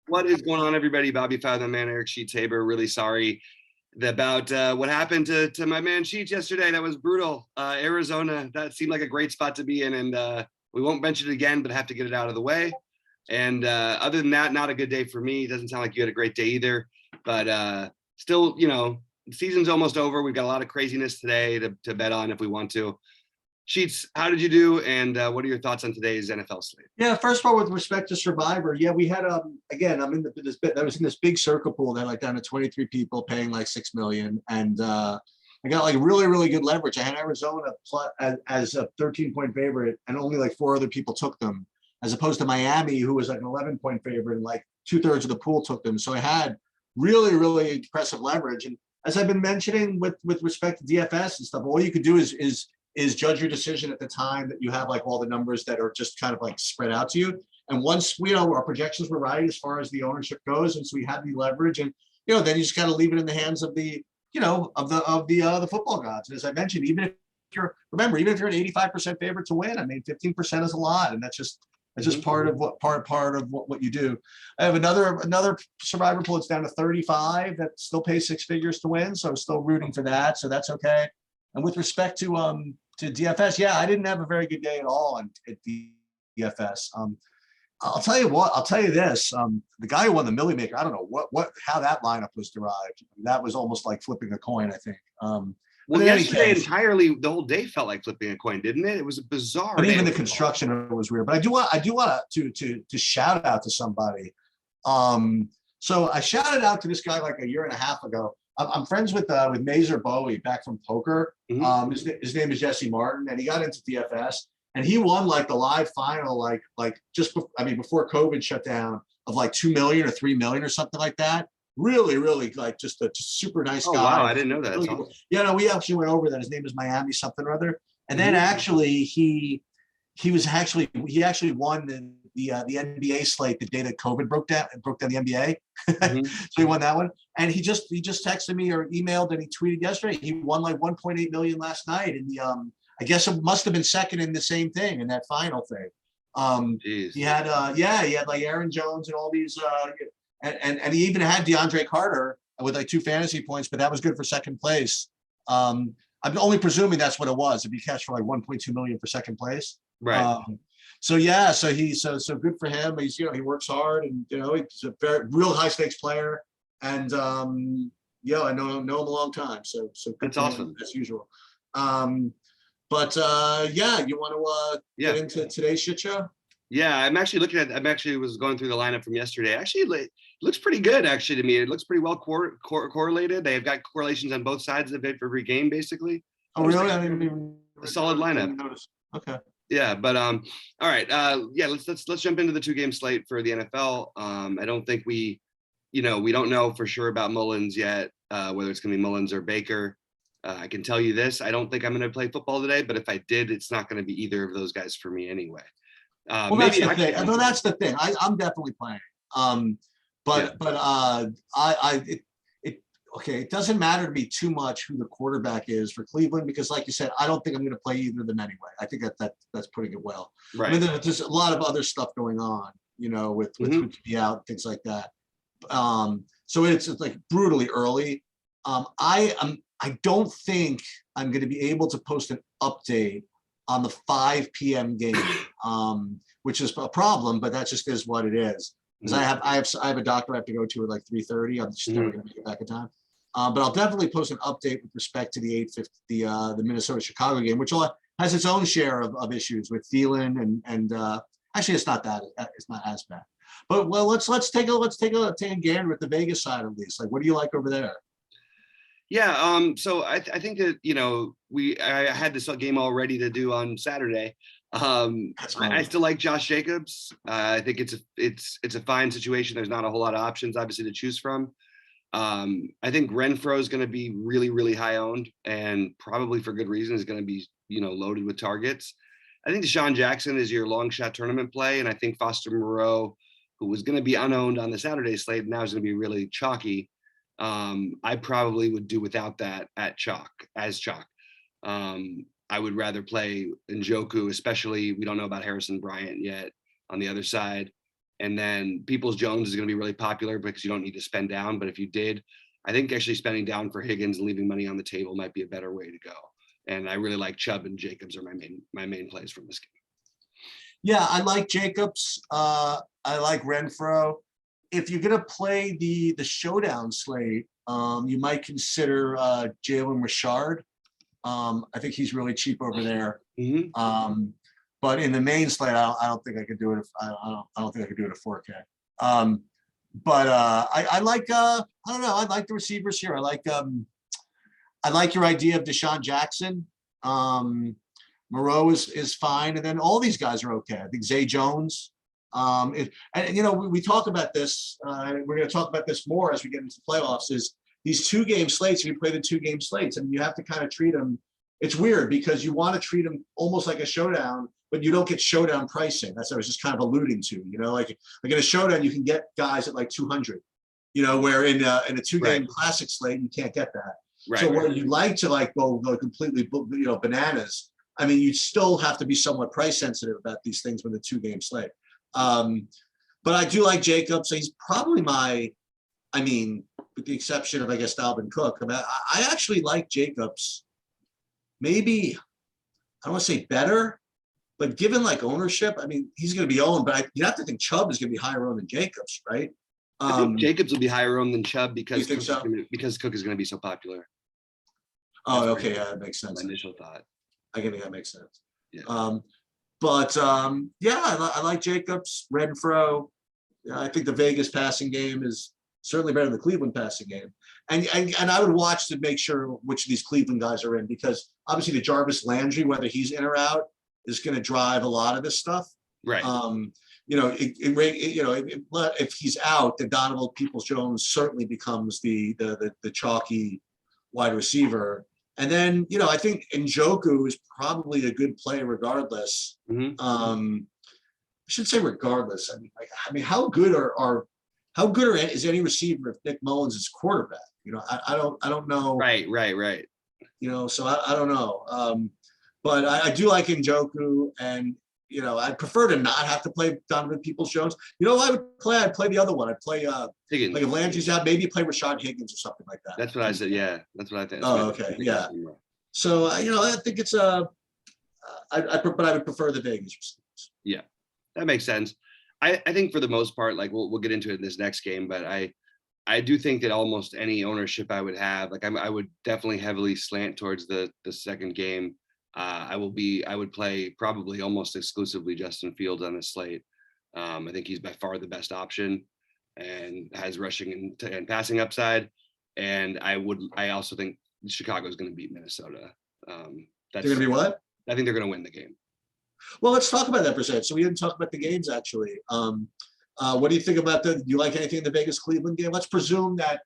What is going on, everybody? BobbyFi and man, Eric Sheets Haber. Really sorry about what happened to my man Sheets yesterday. That was brutal. Arizona, that seemed like a great spot to be in, and we won't mention it again, but have to get it out of the way. And other than that, not a good day for me. It doesn't sound like you had a great day either, but still, the season's almost over. We've got a lot of craziness today to bet on if we want to. Sheets, how did you do? And what are your thoughts on today's NFL slate? Yeah, first of all, with respect to Survivor, yeah, we had again, I'm in this bit. I was in this big circle pool that like down to 23 people paying like 6 million, and I got like really really good leverage. I had Arizona as a 13-point favorite, and only like 4 other people took them, as opposed to Miami, who was like an 11-point favorite, and like 2/3 of the pool took them. So I had really really impressive leverage. And as I've been mentioning with respect to DFS and stuff, all you could do is judge your decision at the time that you have like all the numbers that are just kind of like spread out to you. And once our projections were right as far as the ownership goes, and so we had the leverage, and then you just got to leave it in the hands of the the football gods. And as I mentioned, even if you're an 85% favorite to win, I mean 15% is a lot, and that's just part of what you do. I have another Survivor pool. It's down to 35 that still pays 6 figures to win, so I'm still rooting for that. So that's okay. And with respect to DFS, yeah, I didn't have a very good day at all at the DFS. I'll tell you what. I'll tell you this. The guy who won the Millie Maker, I don't know how that lineup was derived. That was almost like flipping a coin, I think. Well, yesterday entirely, the whole day felt like flipping a coin, didn't it? It was a bizarre. But even the construction was weird. But I do want to shout out to somebody. So I shouted out to this guy like a year and a half ago. I'm friends with Mazer Bowie back from poker. Mm-hmm. His name is Jesse Martin, and he got into DFS, and he won like the live final, before COVID shut down, of like 2 million or 3 million or something like that. Really, really like just a super nice guy. Oh wow, I didn't know that. Really, awesome. Yeah, no, we actually went over that. His name is Miami something or other, and then actually he actually won the NBA slate the day that COVID broke down the NBA. So he won that one. And he just texted me or emailed, and he tweeted yesterday. He won like 1.8 million last night in the I guess it must have been second in the same thing in that final thing. He had like Aaron Jones and all these and he even had DeAndre Carter with like 2 fantasy points, but that was good for second place. I'm only presuming that's what it was. If he cashed for like 1.2 million for second place. Right. So good for him. He's he works hard, and he's a very real high stakes player, and I know him a long time. So that's awesome as usual. You want to get into today's shit show? Yeah, I'm actually was going through the lineup from yesterday. Actually, it looks pretty good actually to me. It looks pretty well correlated. They've got correlations on both sides of it for every game basically. Oh really? I didn't even a solid lineup. Notice. Okay. Yeah, but all right. Let's jump into the 2-game slate for the NFL. I don't think we don't know for sure about Mullins yet, whether it's gonna be Mullins or Baker. I can tell you this: I don't think I'm gonna play football today. But if I did, it's not gonna be either of those guys for me anyway. That's the thing. No, that's the thing. I'm definitely playing. It doesn't matter to me too much who the quarterback is for Cleveland, because like you said, I don't think I'm going to play either of them anyway. I think that's putting it well. Right. I mean, there's a lot of other stuff going on, with who to be out, things like that. So it's like brutally early. I don't think I'm going to be able to post an update on the 5 p.m. game, which is a problem, but that just is what it is. Because I have a doctor I have to go to at like 3:30. I'm just never going to make it back in time. But I'll definitely post an update with respect to the the Minnesota Chicago game, which has its own share of issues with Thielen and actually it's not as bad. But let's take a gander at the Vegas side of this. Like, what do you like over there? Yeah, so I think that I had this game all ready to do on Saturday. I still like Josh Jacobs. I think it's a fine situation. There's not a whole lot of options, obviously, to choose from. I think Renfro is going to be really, really high owned, and probably for good reason is going to be loaded with targets. I think Deshaun Jackson is your long shot tournament play, and I think Foster Moreau, who was going to be unowned on the Saturday slate, now is going to be really chalky. I probably would do without that as chalk. I would rather play Njoku, especially we don't know about Harrison Bryant yet on the other side. And then Peoples-Jones is going to be really popular because you don't need to spend down. But if you did, I think actually spending down for Higgins and leaving money on the table might be a better way to go. And I really like Chubb and Jacobs are my main plays from this game. Yeah, I like Jacobs. I like Renfro. If you're gonna play the showdown slate, you might consider Jalen Richard. I think he's really cheap over there. But in the main slate, I don't think I could do it. I don't think I could do it at 4K. But I like I don't know. I like the receivers here. I like your idea of Deshaun Jackson. Moreau is fine, and then all these guys are okay. I think Zay Jones. And you know, we talk about this. We're going to talk about this more as we get into playoffs. Is these 2-game slates? If you play the 2-game slates, and you have to kind of treat them. It's weird because you want to treat them almost like a showdown, but you don't get showdown pricing. That's what I was just kind of alluding to. You know, like in a showdown, you can get guys at like 200. You know, where in a 2-game classic slate, you can't get that. Right, so where you like to like go completely, you know, bananas. I mean, you still have to be somewhat price sensitive about these things with a 2-game slate. But I do like Jacobs. So he's probably I mean, with the exception of, I guess, Dalvin Cook. I actually like Jacobs. Maybe, I don't want to say better, but given like ownership, I mean, he's going to be owned, but you have to think Chubb is going to be higher owned than Jacobs, right? I think Jacobs will be higher owned than Chubb because Cook is going to be so popular. Oh, okay, yeah, that makes sense. My initial thought. I think that makes sense. Yeah. Yeah, I like Jacobs, Renfro. I think the Vegas passing game is certainly better than the Cleveland passing game. And I would watch to make sure which of these Cleveland guys are in, because obviously the Jarvis Landry, whether he's in or out, is going to drive a lot of this stuff. Right. You know, if he's out, then Donovan Peoples-Jones certainly becomes the chalky wide receiver. And then, you know, I think Njoku is probably a good play regardless. I should say regardless. I mean, how good is any receiver if Nick Mullins is quarterback? You know, I don't know. Right. You know, so I don't know. But I do like Njoku, and you know, I'd prefer to not have to play Donovan Peoples-Jones. You know, I'd play the other one. I'd play Higgins. Like if Landry's out, maybe play Rashad Higgins or something like that. That's what I said. Yeah, that's what I think. Oh, okay, yeah. So you know, I think it's but I would prefer the Vegas receivers. Yeah, that makes sense. I think for the most part, like we'll get into it in this next game, but I do think that almost any ownership I would have, like I would definitely heavily slant towards the second game. I would play probably almost exclusively Justin Fields on this slate. I think he's by far the best option and has rushing and passing upside. And I also think Chicago is going to beat Minnesota. They're going to be what? I think they're going to win the game. Well, let's talk about that for a second. So we didn't talk about the games actually. What do you think about do you like anything in the Vegas Cleveland game? Let's presume that.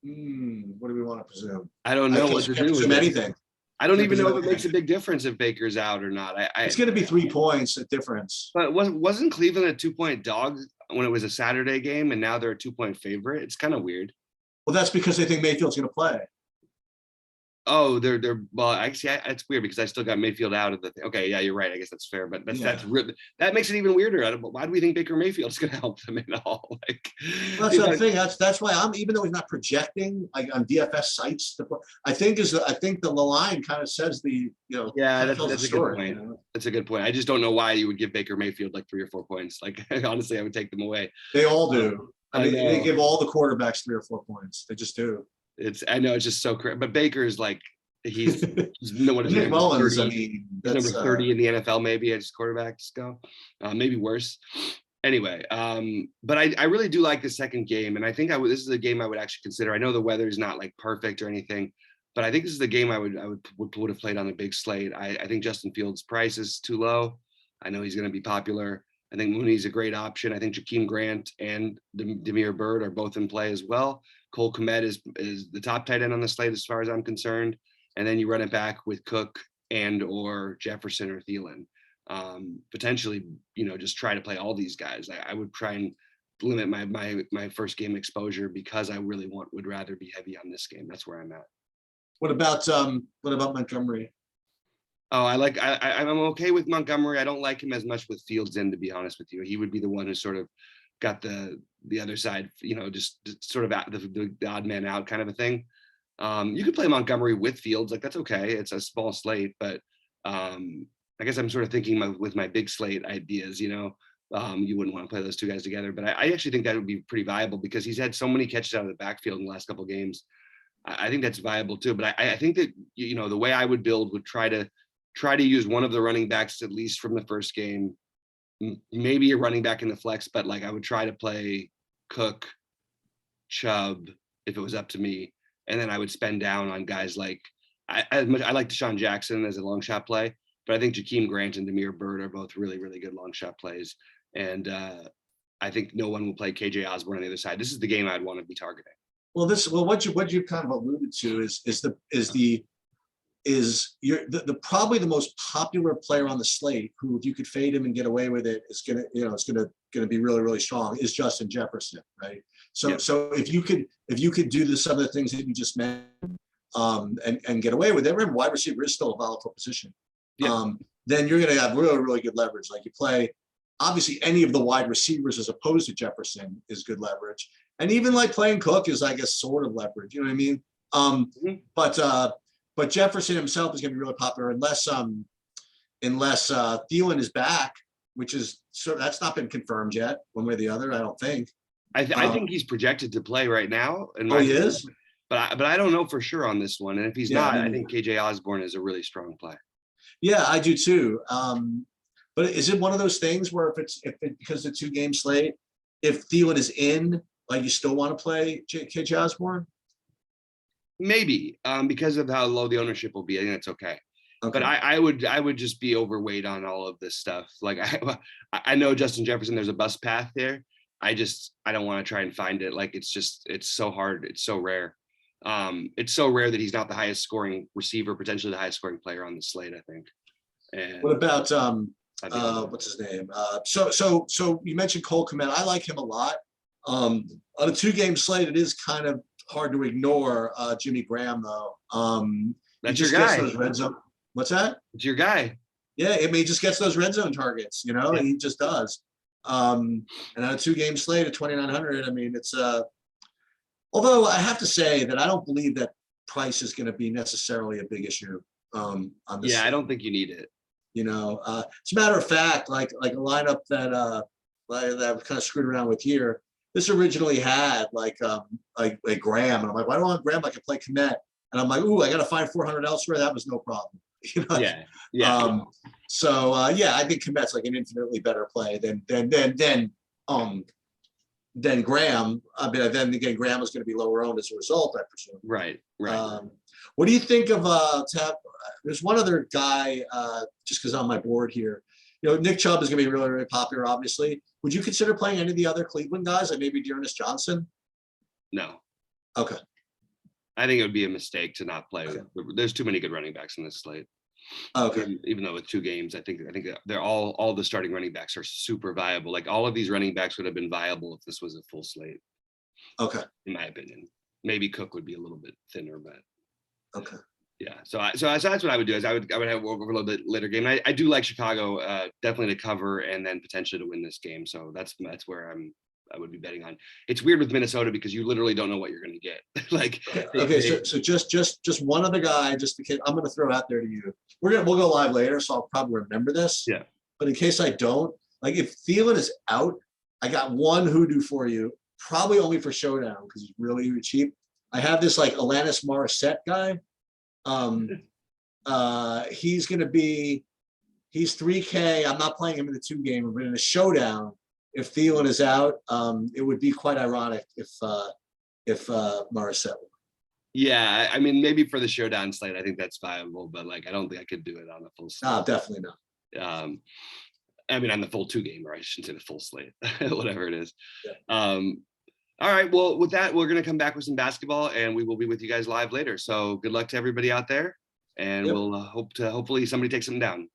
What do we want to presume? I don't know what to presume anything. I don't even know if it makes a big difference if Baker's out or not. It's going to be 3 points a difference. But wasn't Cleveland a 2-point dog when it was a Saturday game, and now they're a 2-point favorite? It's kind of weird. Well, that's because they think Mayfield's going to play. Oh, they're well. Actually, it's weird because I still got Mayfield out of the thing. Okay, yeah, you're right. I guess that's fair, but that's really, that makes it even weirder. Why do we think Baker Mayfield's going to help them at all? Like, well, that's the thing. That's why even though he's not projecting like on DFS sites, I think the line kind of says yeah, that's a good point. You know? That's a good point. I just don't know why you would give Baker Mayfield like 3 or 4 points. Like honestly, I would take them away. They all do. I mean, they give all the quarterbacks 3 or 4 points. They just do. I know it's just so crazy, but Baker's like he's no one. Nick Mullins, I mean, that's number 30 in the NFL, maybe as quarterbacks go, maybe worse. Anyway, but I really do like the second game, and I think this is a game I would actually consider. I know the weather is not like perfect or anything, but I think this is the game I would have played on a big slate. I think Justin Fields' price is too low. I know he's going to be popular. I think Mooney's a great option. I think Jakeem Grant and Damiere Byrd are both in play as well. Cole Kmet is the top tight end on the slate as far as I'm concerned. And then you run it back with Cook and or Jefferson or Thielen. Potentially, just try to play all these guys. I would try and limit my first game exposure because I really would rather be heavy on this game. That's where I'm at. What about Montgomery? Oh, I'm okay with Montgomery. I don't like him as much with Fields in, to be honest with you. He would be the one who sort of got the other side, just sort of the odd man out kind of a thing. You could play Montgomery with Fields, like that's okay. It's a small slate, but I guess I'm sort of thinking with my big slate ideas, you wouldn't want to play those two guys together, but I actually think that would be pretty viable because he's had so many catches out of the backfield in the last couple of games. I think that's viable too, but I think that, the way I would build would try to use one of the running backs, at least from the first game, maybe a running back in the flex, but like I would try to play Cook, Chubb, if it was up to me. And then I would spend down on guys like, I like Deshaun Jackson as a long shot play, but I think Jakeem Grant and Damiere Byrd are both really, really good long shot plays. And I think no one will play KJ Osborne on the other side. This is the game I'd want to be targeting. Well, what you kind of alluded to is probably the most popular player on the slate who, if you could fade him and get away with it, it's gonna be really, really strong, is Justin Jefferson, right? So if you could do some of the things that you just mentioned, and get away with it. Remember, wide receiver is still a volatile position. Then you're gonna have really, really good leverage. Like you play, obviously any of the wide receivers as opposed to Jefferson is good leverage. And even like playing Cook is, I guess, sort of leverage, you know what I mean? But Jefferson himself is going to be really popular unless Thielen is back, which is that's not been confirmed yet, one way or the other. I don't think. I think he's projected to play right now. He is, but I don't know for sure on this one. And if he's not, I think KJ Osborne is a really strong play. Yeah, I do too. But is it one of those things where because the 2-game slate, if Thielen is in, like you still want to play KJ Osborne? Maybe because of how low the ownership will be. I think that's okay. But I would just be overweight on all of this stuff. Like I know Justin Jefferson, there's a bust path there. I don't want to try and find it. Like it's so hard. It's so rare. It's so rare that he's not the highest scoring receiver, potentially the highest scoring player on the slate, I think. And what about what's his name? So you mentioned Cole Kmet. I like him a lot. On a 2-game slate, it is kind of hard to ignore Jimmy Graham, though. That's your guy. Those red zone. What's that? It's your guy. Yeah, I mean, he just gets those red zone targets, and he just does. And on a 2-game slate at 2,900, I mean, it's although I have to say that I don't believe that price is going to be necessarily a big issue on this. Yeah, I don't think you need it. As a matter of fact, like a lineup that I've kind of screwed around with here. This originally had like Graham, and I'm like, why do I want Graham? I can play Kmet, and I'm like, ooh, I got to find 400 elsewhere. That was no problem. So I think Kmet's like an infinitely better play than Graham. I mean, then again, Graham was going to be lower owned as a result, I presume. Right. What do you think of there's one other guy, just because on my board here, Nick Chubb is going to be really, really popular, obviously. Would you consider playing any of the other Cleveland guys, like maybe Dearness Johnson? No. Okay. I think it would be a mistake to not play. Okay. There's too many good running backs in this slate. Okay. Even though with 2 games, I think they're all the starting running backs are super viable. Like all of these running backs would have been viable if this was a full slate. Okay. In my opinion, maybe Cook would be a little bit thinner, but okay. Yeah. So that's what I would do is I would have over a little bit later game. I do like Chicago definitely to cover and then potentially to win this game. So that's where I would be betting on. It's weird with Minnesota because you literally don't know what you're going to get. Like so just one other guy, just in case I'm going to throw out there to you. We'll go live later, so I'll probably remember this. Yeah. But in case I don't, like if Thielen is out, I got one hoodoo for you, probably only for Showdown because he's really, really cheap. I have this like Alanis Morissette guy. He's 3K. I'm not playing him in the 2-game, but in a Showdown, if Thielen is out, it would be quite ironic if Morissette were. Yeah, I mean, maybe for the Showdown slate, I think that's viable, but like, I don't think I could do it on the full slate. No, definitely not. I mean, on the full 2-game, or I shouldn't say the full slate, whatever it is. Yeah. All right. Well, with that, we're going to come back with some basketball, and we will be with you guys live later. So good luck to everybody out there, and we'll hopefully somebody takes them down.